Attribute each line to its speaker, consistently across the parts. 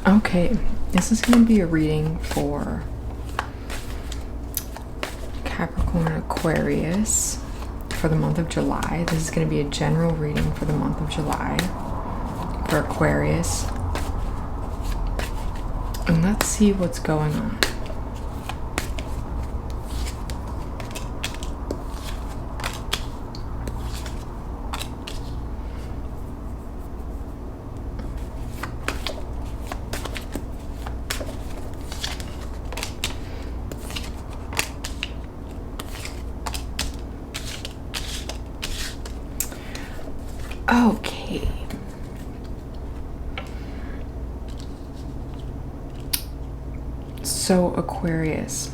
Speaker 1: Okay, this is going to be a reading for Capricorn, Aquarius for the month of July. This is going to be a general reading for the month of July for Aquarius. And let's see what's going on. Okay. So Aquarius.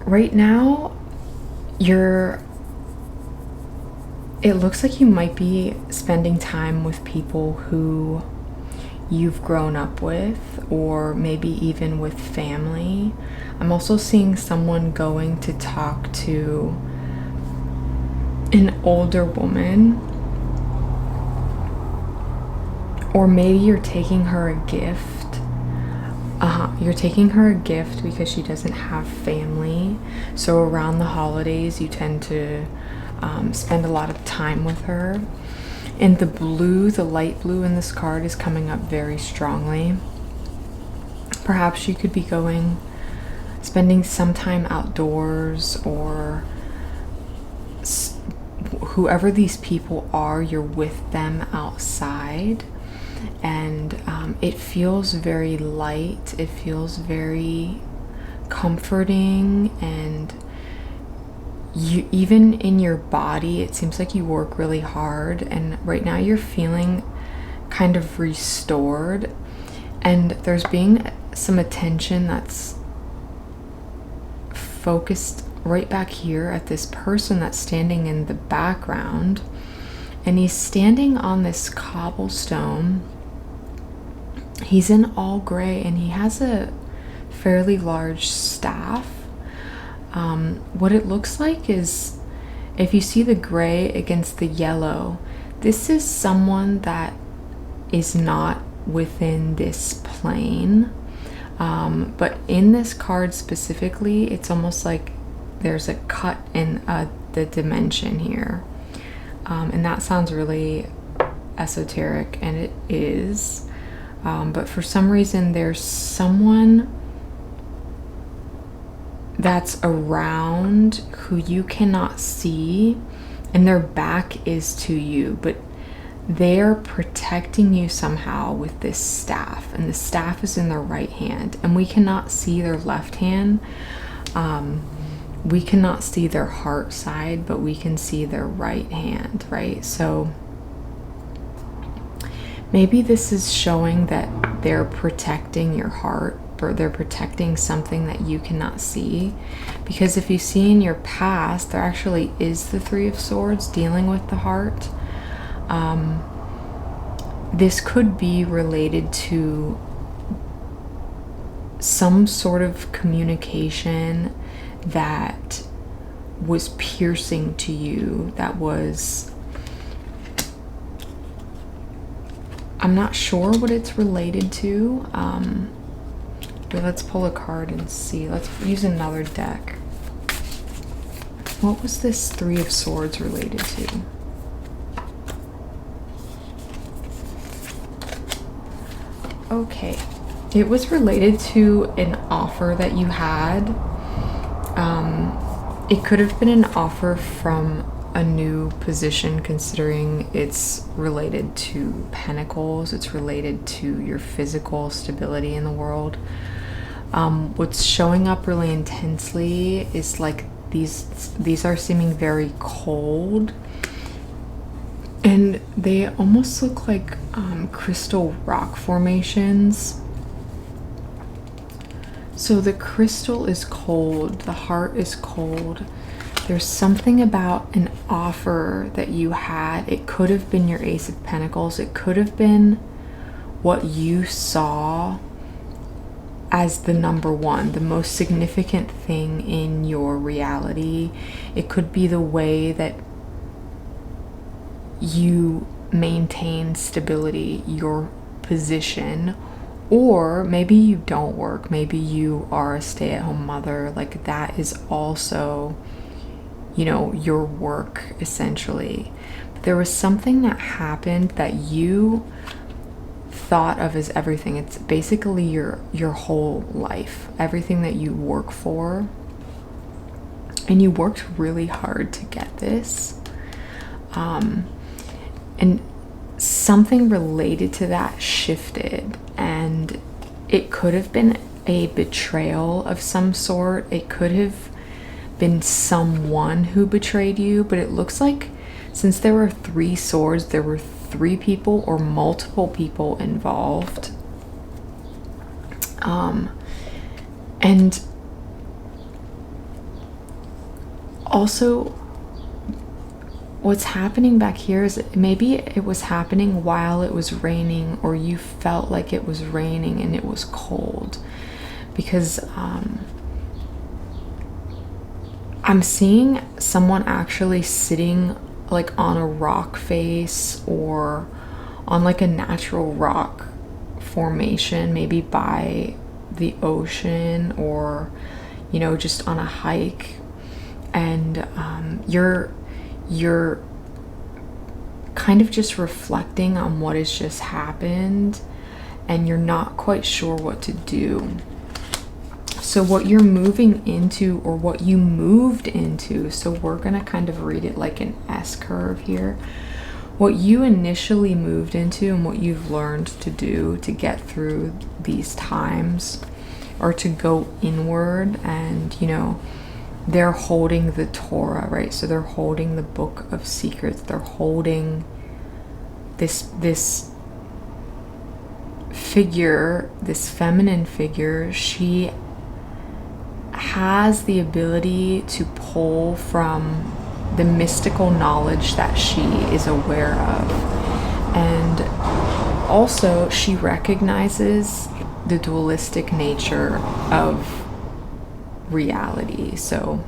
Speaker 1: Right now, it looks like you might be spending time with people who you've grown up with, or maybe even with family. I'm also seeing someone going to talk to an older woman, or maybe you're taking her a gift. You're taking her a gift because she doesn't have family. So around the holidays, you tend to spend a lot of time with her. And the light blue in this card is coming up very strongly. Perhaps you could be spending some time outdoors, or whoever these people are, you're with them outside. And it feels very light. It feels very comforting, and you, even in your body, it seems like you work really hard, and right now you're feeling kind of restored, and there's being some attention that's focused right back here at this person that's standing in the background, and he's standing on this cobblestone. He's in all gray, and he has a fairly large staff. What it looks like is, if you see the gray against the yellow, this is someone that is not within this plane. But in this card specifically, it's almost like there's a cut in the dimension here. And that sounds really esoteric, and it is. But for some reason, there's someone that's around who you cannot see, and their back is to you, but they're protecting you somehow with this staff, and the staff is in their right hand, and we cannot see their left hand. We cannot see their heart side, but we can see their right hand, right? So maybe this is showing that they're protecting your heart, or they're protecting something that you cannot see. Because if you see in your past, there actually is the Three of Swords dealing with the heart. This could be related to some sort of communication that was piercing to you, that was, I'm not sure what it's related to. But let's pull a card and see. Let's use another deck. What was this Three of Swords related to? Okay, it was related to an offer that you had. It could have been an offer from a new position, considering it's related to Pentacles. It's related to your physical stability in the world. What's showing up really intensely is like these are seeming very cold, and they almost look like crystal rock formations. So the crystal is cold, the heart is cold. There's something about an offer that you had. It could have been your Ace of Pentacles. It could have been what you saw as the number one, the most significant thing in your reality. It could be the way that you maintain stability, your position, or maybe you don't work, maybe you are a stay-at-home mother. Like, that is also, you know, your work essentially. But there was something that happened that you thought of as everything. It's basically your whole life, everything that you work for, and you worked really hard to get this, and something related to that shifted, and it could have been a betrayal of some sort. It could have been someone who betrayed you, but it looks like, since there were 3 swords, there were 3 people or multiple people involved. And also, what's happening back here is maybe it was happening while it was raining, or you felt like it was raining and it was cold, because I'm seeing someone actually sitting like on a rock face or on like a natural rock formation, maybe by the ocean, or, you know, just on a hike, and you're kind of just reflecting on what has just happened, and you're not quite sure what to do. So what you're moving into, or what you moved into, so we're going to kind of read it like an S curve here. What you initially moved into and what you've learned to do to get through these times, or to go inward, and, you know, they're holding the Torah, right? So they're holding the book of secrets. They're holding this figure, this feminine figure. She has the ability to pull from the mystical knowledge that she is aware of. And also, she recognizes the dualistic nature of reality. So,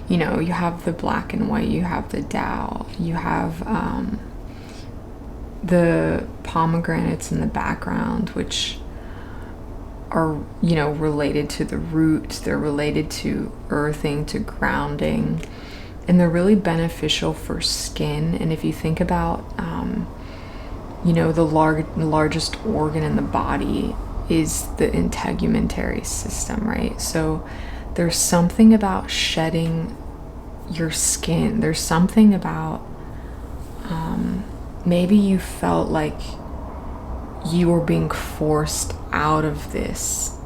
Speaker 1: you know, you have the black and white, you have the Tao, you have the pomegranates in the background, which are, you know, related to the roots. They're related to earthing, to grounding, and they're really beneficial for skin. And if you think about, you know, the largest organ in the body is the integumentary system, right? So there's something about shedding your skin. There's something about maybe you felt like you were being forced out of this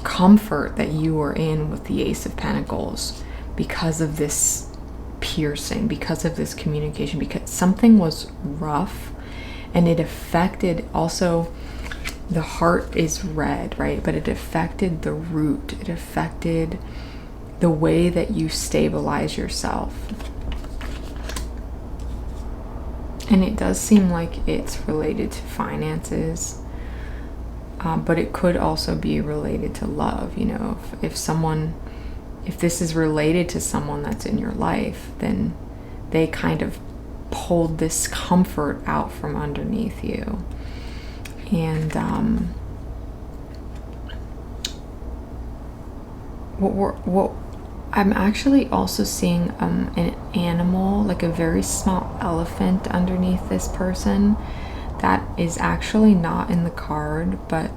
Speaker 1: comfort that you were in with the Ace of Pentacles, because of this piercing, because of this communication, because something was rough, and it affected also. The heart is red, right? But it affected the root. It affected the way that you stabilize yourself. And it does seem like it's related to finances, but it could also be related to love. You know, if this is related to someone that's in your life, then they kind of pulled this comfort out from underneath you. And what I'm actually also seeing an animal, like a very small elephant underneath this person, that is actually not in the card, but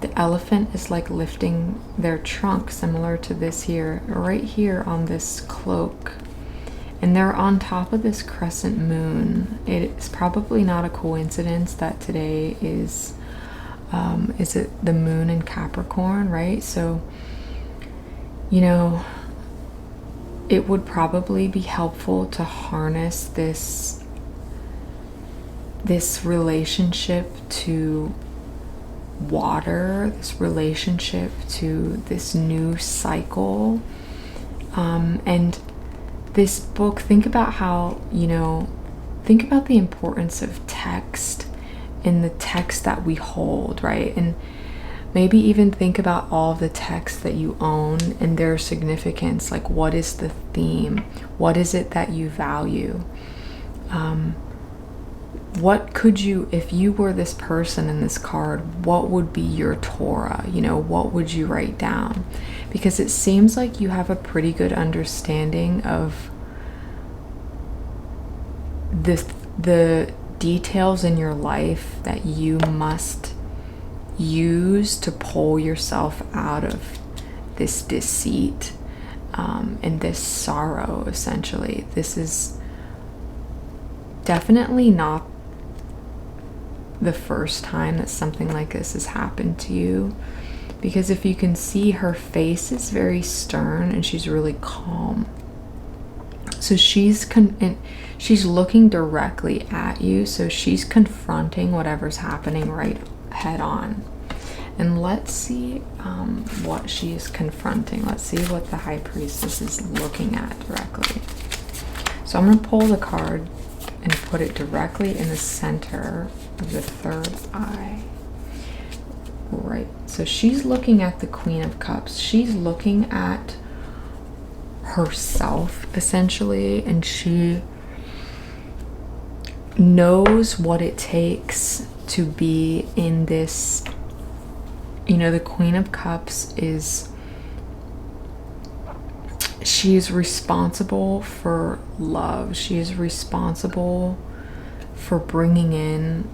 Speaker 1: the elephant is like lifting their trunk, similar to this here, right here on this cloak. And they're on top of this crescent moon. It's probably not a coincidence that today is it the moon in Capricorn, right? So, you know, it would probably be helpful to harness this relationship to water, this relationship to this new cycle, and this book. Think about how, you know, think about the importance of text in the text that we hold, right? And Maybe even think about all the texts that you own and their significance. Like, what is the theme? What is it that you value? What could you, if you were this person in this card, what would be your Torah? You know, what would you write down? Because it seems like you have a pretty good understanding of the details in your life that you must use to pull yourself out of this deceit and this sorrow, essentially. This is definitely not the first time that something like this has happened to you, because if you can see, her face is very stern and she's really calm. So she's looking directly at you, so she's confronting whatever's happening right head on. And let's see what she is confronting. Let's see what the High Priestess is looking at directly. So I'm going to pull the card and put it directly in the center of the third eye. Right. So she's looking at the Queen of Cups. She's looking at herself, essentially, and she knows what it takes to be in this. You know, the Queen of Cups is, she is responsible for love. She is responsible for bringing in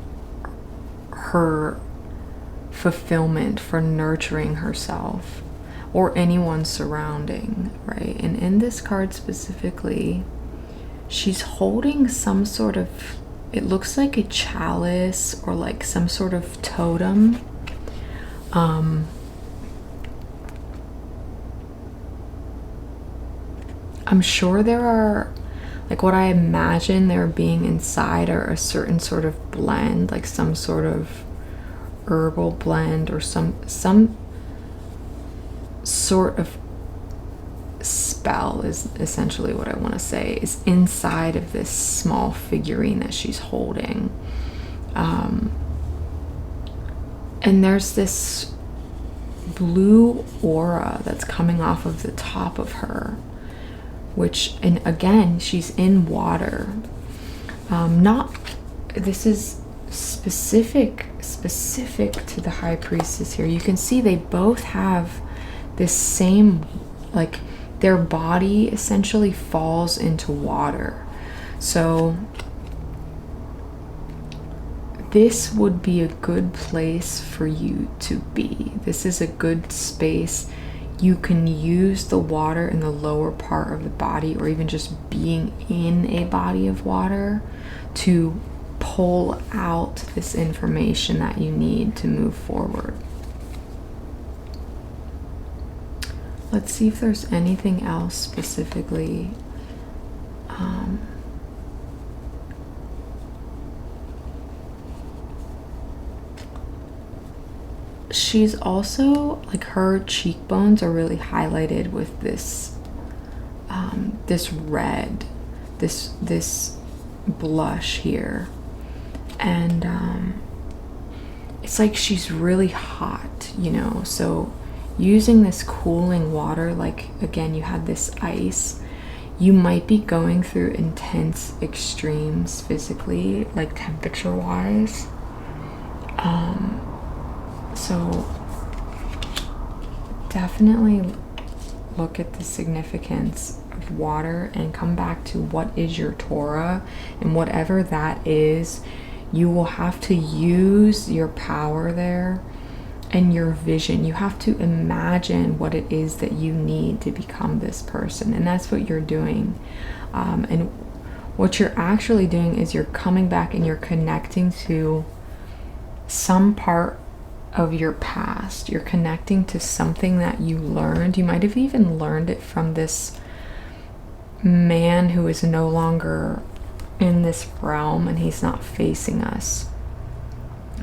Speaker 1: her fulfillment, for nurturing herself or anyone surrounding, right? And in this card specifically, she's holding some sort of, it looks like a chalice or like some sort of totem. I'm sure there are, like, what I imagine there being inside are a certain sort of blend, like some sort of herbal blend or some sort of spell is essentially what I want to say, is inside of this small figurine that she's holding. And there's this blue aura that's coming off of the top of her, which, and again, she's in water. This is specific to the High Priestess here. You can see they both have this same, like, their body essentially falls into water. So this would be a good place for you to be. This is a good space. You can use the water in the lower part of the body, or even just being in a body of water, to pull out this information that you need to move forward. Let's see if there's anything else specifically. She's also, like, her cheekbones are really highlighted with this this red, this blush here, and it's like she's really hot, you know. So using this cooling water, like, again, you had this ice, you might be going through intense extremes physically, like temperature wise. So definitely look at the significance of water and come back to what is your Torah, and whatever that is, you will have to use your power there and your vision. You have to imagine what it is that you need to become this person, and that's what you're doing. And what you're actually doing is you're coming back and you're connecting to some part of your past. You're connecting to something that you learned. You might have even learned it from this man who is no longer in this realm, and he's not facing us.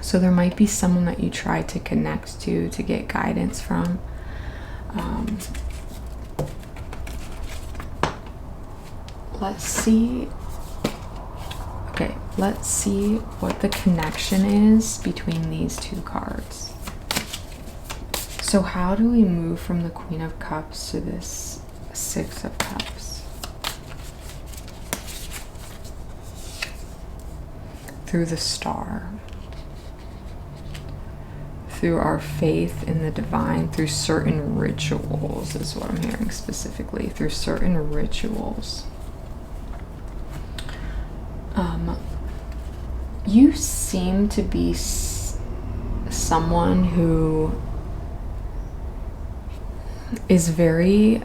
Speaker 1: So there might be someone that you try to connect to get guidance from. Let's see. Okay, let's see what the connection is between these two cards. So how do we move from the Queen of Cups to this Six of Cups? Through the star. Through our faith in the divine, through certain rituals is what I'm hearing specifically. Through certain rituals. You seem to be someone who is very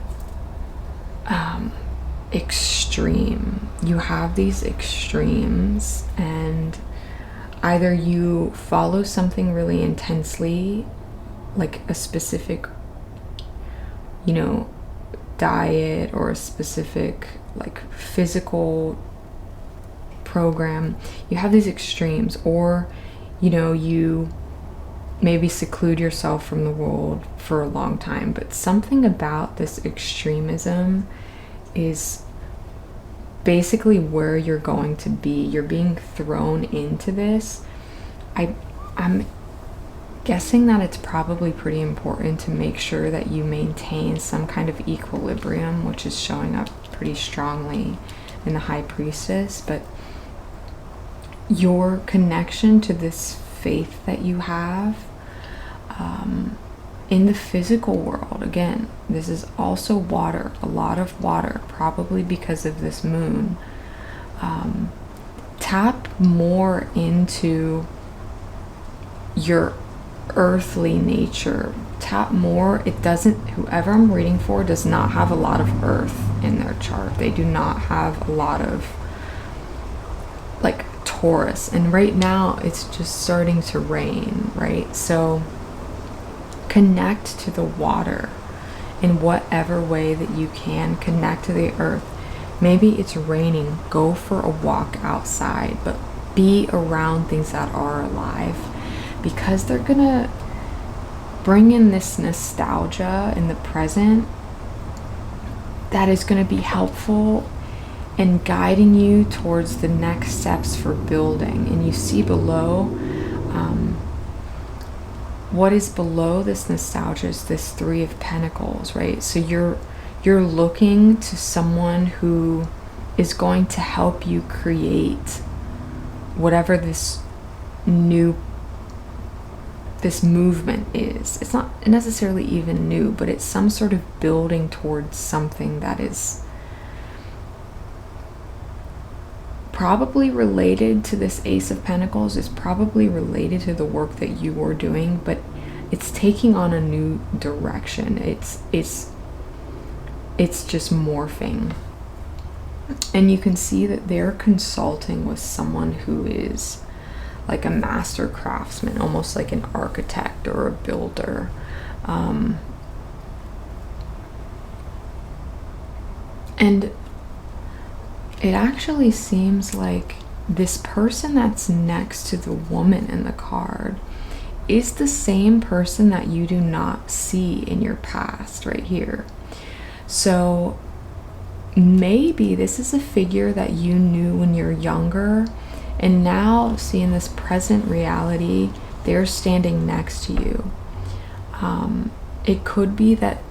Speaker 1: extreme. You have these extremes, and either you follow something really intensely, like a specific, you know, diet or a specific like physical program. You have these extremes, or you know, you maybe seclude yourself from the world for a long time, but something about this extremism is basically where you're going to be. You're being thrown into this. I'm guessing that it's probably pretty important to make sure that you maintain some kind of equilibrium, which is showing up pretty strongly in the High Priestess. But your connection to this faith that you have in the physical world, again, this is also water, a lot of water, probably because of this moon. Tap more into your earthly nature. Tap more. It doesn't, whoever I'm reading for does not have a lot of earth in their chart. They do not have a lot of like Taurus, and right now it's just starting to rain, right? So connect to the water in whatever way that you can. Connect to the earth. Maybe it's raining, go for a walk outside, but be around things that are alive, because they're gonna bring in this nostalgia in the present that is going to be helpful in guiding you towards the next steps for building. And you see below, what is below this nostalgia is this Three of Pentacles, right? So you're looking to someone who is going to help you create whatever this movement is. It's not necessarily even new, but it's some sort of building towards something that is probably related to this Ace of Pentacles, is probably related to the work that you were doing, but it's taking on a new direction. It's just morphing. And you can see that they're consulting with someone who is like a master craftsman, almost like an architect or a builder. And it actually seems like this person that's next to the woman in the card is the same person that you do not see in your past right here. So maybe this is a figure that you knew when you're younger, and now seeing this present reality, they're standing next to you. It could be that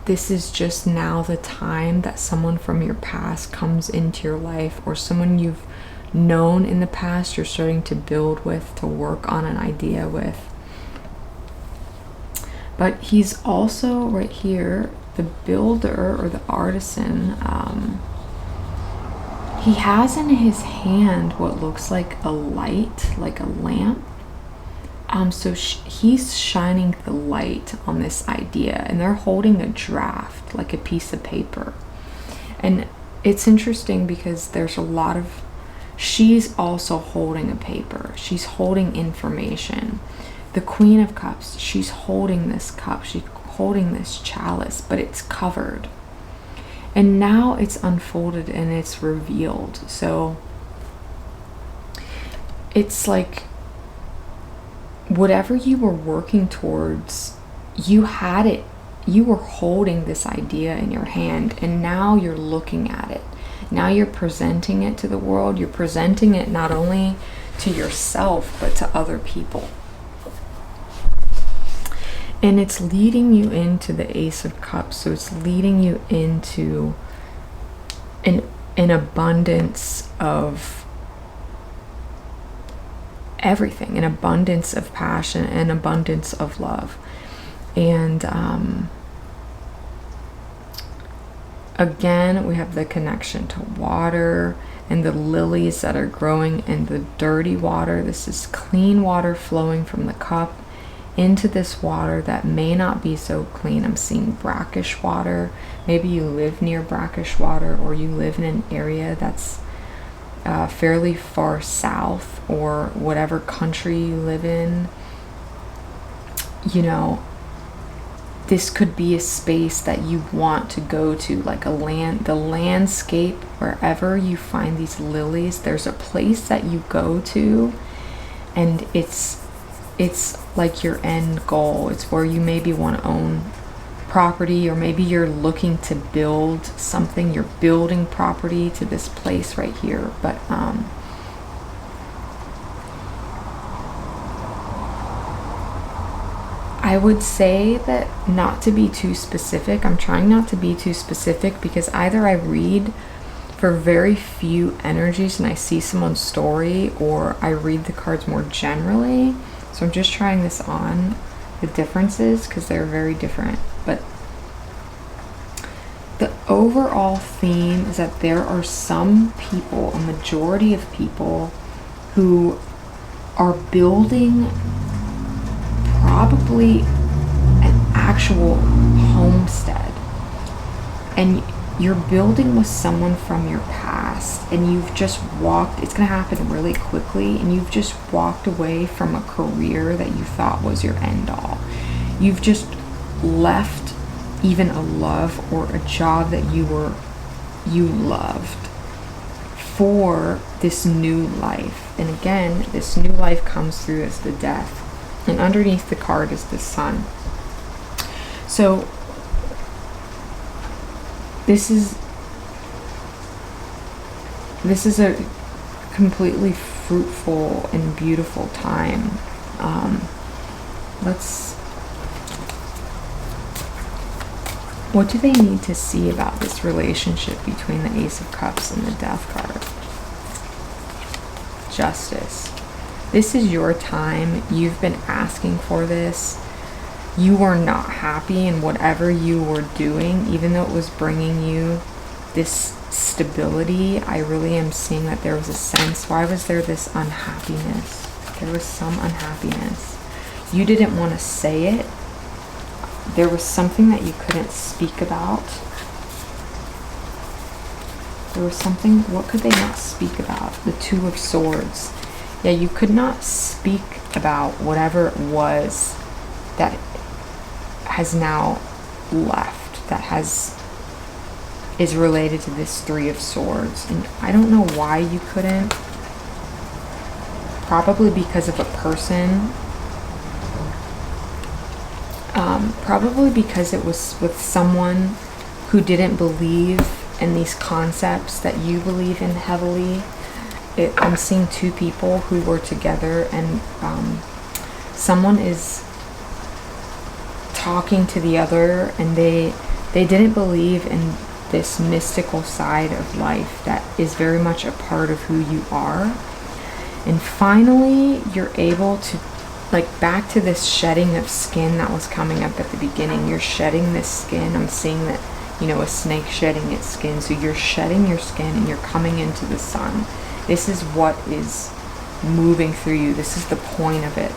Speaker 1: this is just now the time that someone from your past comes into your life, or someone you've known in the past you're starting to build with, to work on an idea with. But he's also right here, the builder or the artisan. He has in his hand what looks like a light, like a lamp. So he's shining the light on this idea, and they're holding a draft, like a piece of paper. And it's interesting because there's a lot of, she's also holding a paper. She's holding information. The Queen of Cups, she's holding this cup. She's holding this chalice, but it's covered. And now it's unfolded and it's revealed. So it's like whatever you were working towards, you had it. You were holding this idea in your hand, and now you're looking at it. Now you're presenting it to the world. You're presenting it not only to yourself, but to other people. And it's leading you into the Ace of Cups. So it's leading you into an abundance of everything, an abundance of passion, an abundance of love. And again, we have the connection to water and the lilies that are growing in the dirty water. This is clean water flowing from the cup into this water that may not be so clean. I'm seeing brackish water. Maybe you live near brackish water, or you live in an area that's fairly far south, or whatever country you live in. You know, this could be a space that you want to go to, like the landscape, wherever you find these lilies, there's a place that you go to, and it's like your end goal. It's where you maybe want to own property, or maybe you're looking to build something. You're building property to this place right here. But I would say that not to be too specific. I'm trying not to be too specific, because either I read for very few energies and I see someone's story, or I read the cards more generally. So I'm just trying this on, the differences, because they're very different. But the overall theme is that there are some people, a majority of people, who are building probably an actual homestead. And you're building with someone from your past, and you've just walked, it's going to happen really quickly, and you've just walked away from a career that you thought was your end all. You've just left even a love or a job that you loved for this new life. And again, this new life comes through as the Death, and underneath the card is the Sun. So this is a completely fruitful and beautiful time. What do they need to see about this relationship between the Ace of Cups and the Death card? Justice. This is your time. You've been asking for this. You were not happy in whatever you were doing, even though it was bringing you this stability. I really am seeing that there was a sense. Why was there this unhappiness? There was some unhappiness. You didn't want to say it. There was something that you couldn't speak about. There was something, what could they not speak about? The Two of Swords. Yeah, you could not speak about whatever it was that has now left, that is related to this Three of Swords. And I don't know why you couldn't. Probably because of a person. Probably because it was with someone who didn't believe in these concepts that you believe in heavily. I'm seeing two people who were together, and someone is talking to the other, and they didn't believe in this mystical side of life that is very much a part of who you are. And finally, you're able to, like, back to this shedding of skin that was coming up at the beginning. You're shedding this skin. I'm seeing that, you know, a snake shedding its skin. So you're shedding your skin and you're coming into the sun. This is what is moving through you. This is the point of it.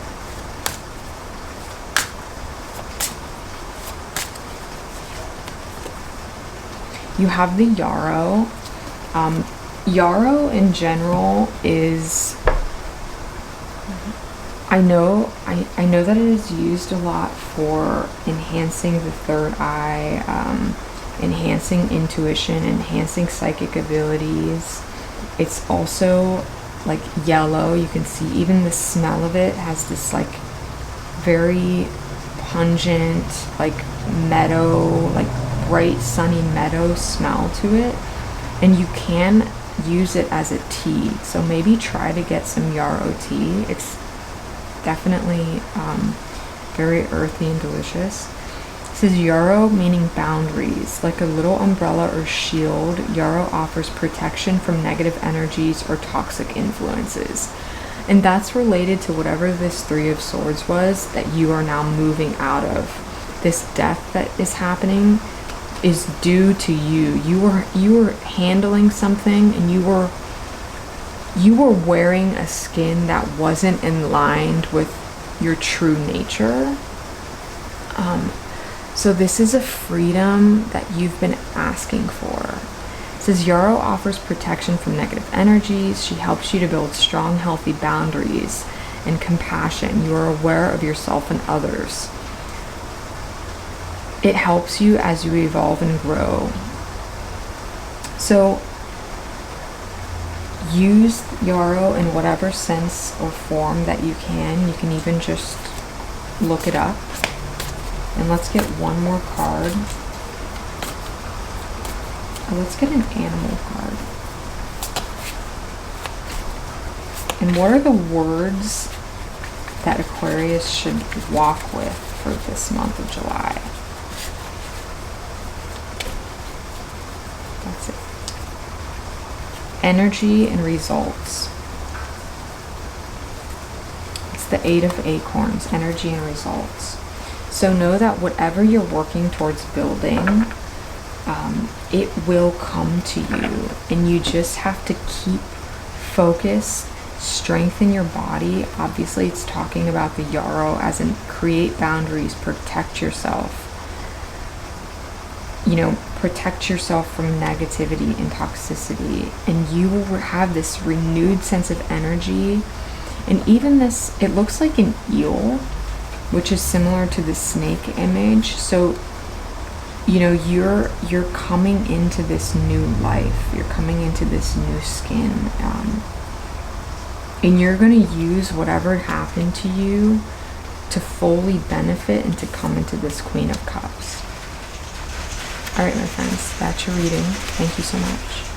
Speaker 1: You have the yarrow. Yarrow in general is, I know that it is used a lot for enhancing the third eye, enhancing intuition, enhancing psychic abilities. It's also like yellow. You can see even the smell of it has this like very pungent, like meadow, like bright sunny meadow smell to it. And you can use it as a tea. So maybe try to get some yarrow tea. It's definitely very earthy and delicious. It says yarrow, meaning boundaries. Like a little umbrella or shield, yarrow offers protection from negative energies or toxic influences. And that's related to whatever this Three of Swords was that you are now moving out of. This death that is happening is due to you. You were handling something, and you were wearing a skin that wasn't in line with your true nature. So this is a freedom that you've been asking for. It says yarrow offers protection from negative energies. She helps you to build strong, healthy boundaries and compassion. You are aware of yourself and others. It helps you as you evolve and grow. So use yarrow in whatever sense or form that you can. You can even just look it up. And let's get one more card. Let's get an animal card. And what are the words that Aquarius should walk with for this month of July? That's it. Energy and results. It's the Eight of Acorns, energy and results. So know that whatever you're working towards building, it will come to you, and you just have to keep focused, strengthen your body. Obviously, it's talking about the yarrow as in create boundaries, protect yourself. You know, protect yourself from negativity and toxicity, and you will have this renewed sense of energy. And even this, it looks like an eel, which is similar to the snake image. So, you know, you're coming into this new life. You're coming into this new skin. And you're going to use whatever happened to you to fully benefit and to come into this Queen of Cups. All right, my friends, that's your reading. Thank you so much.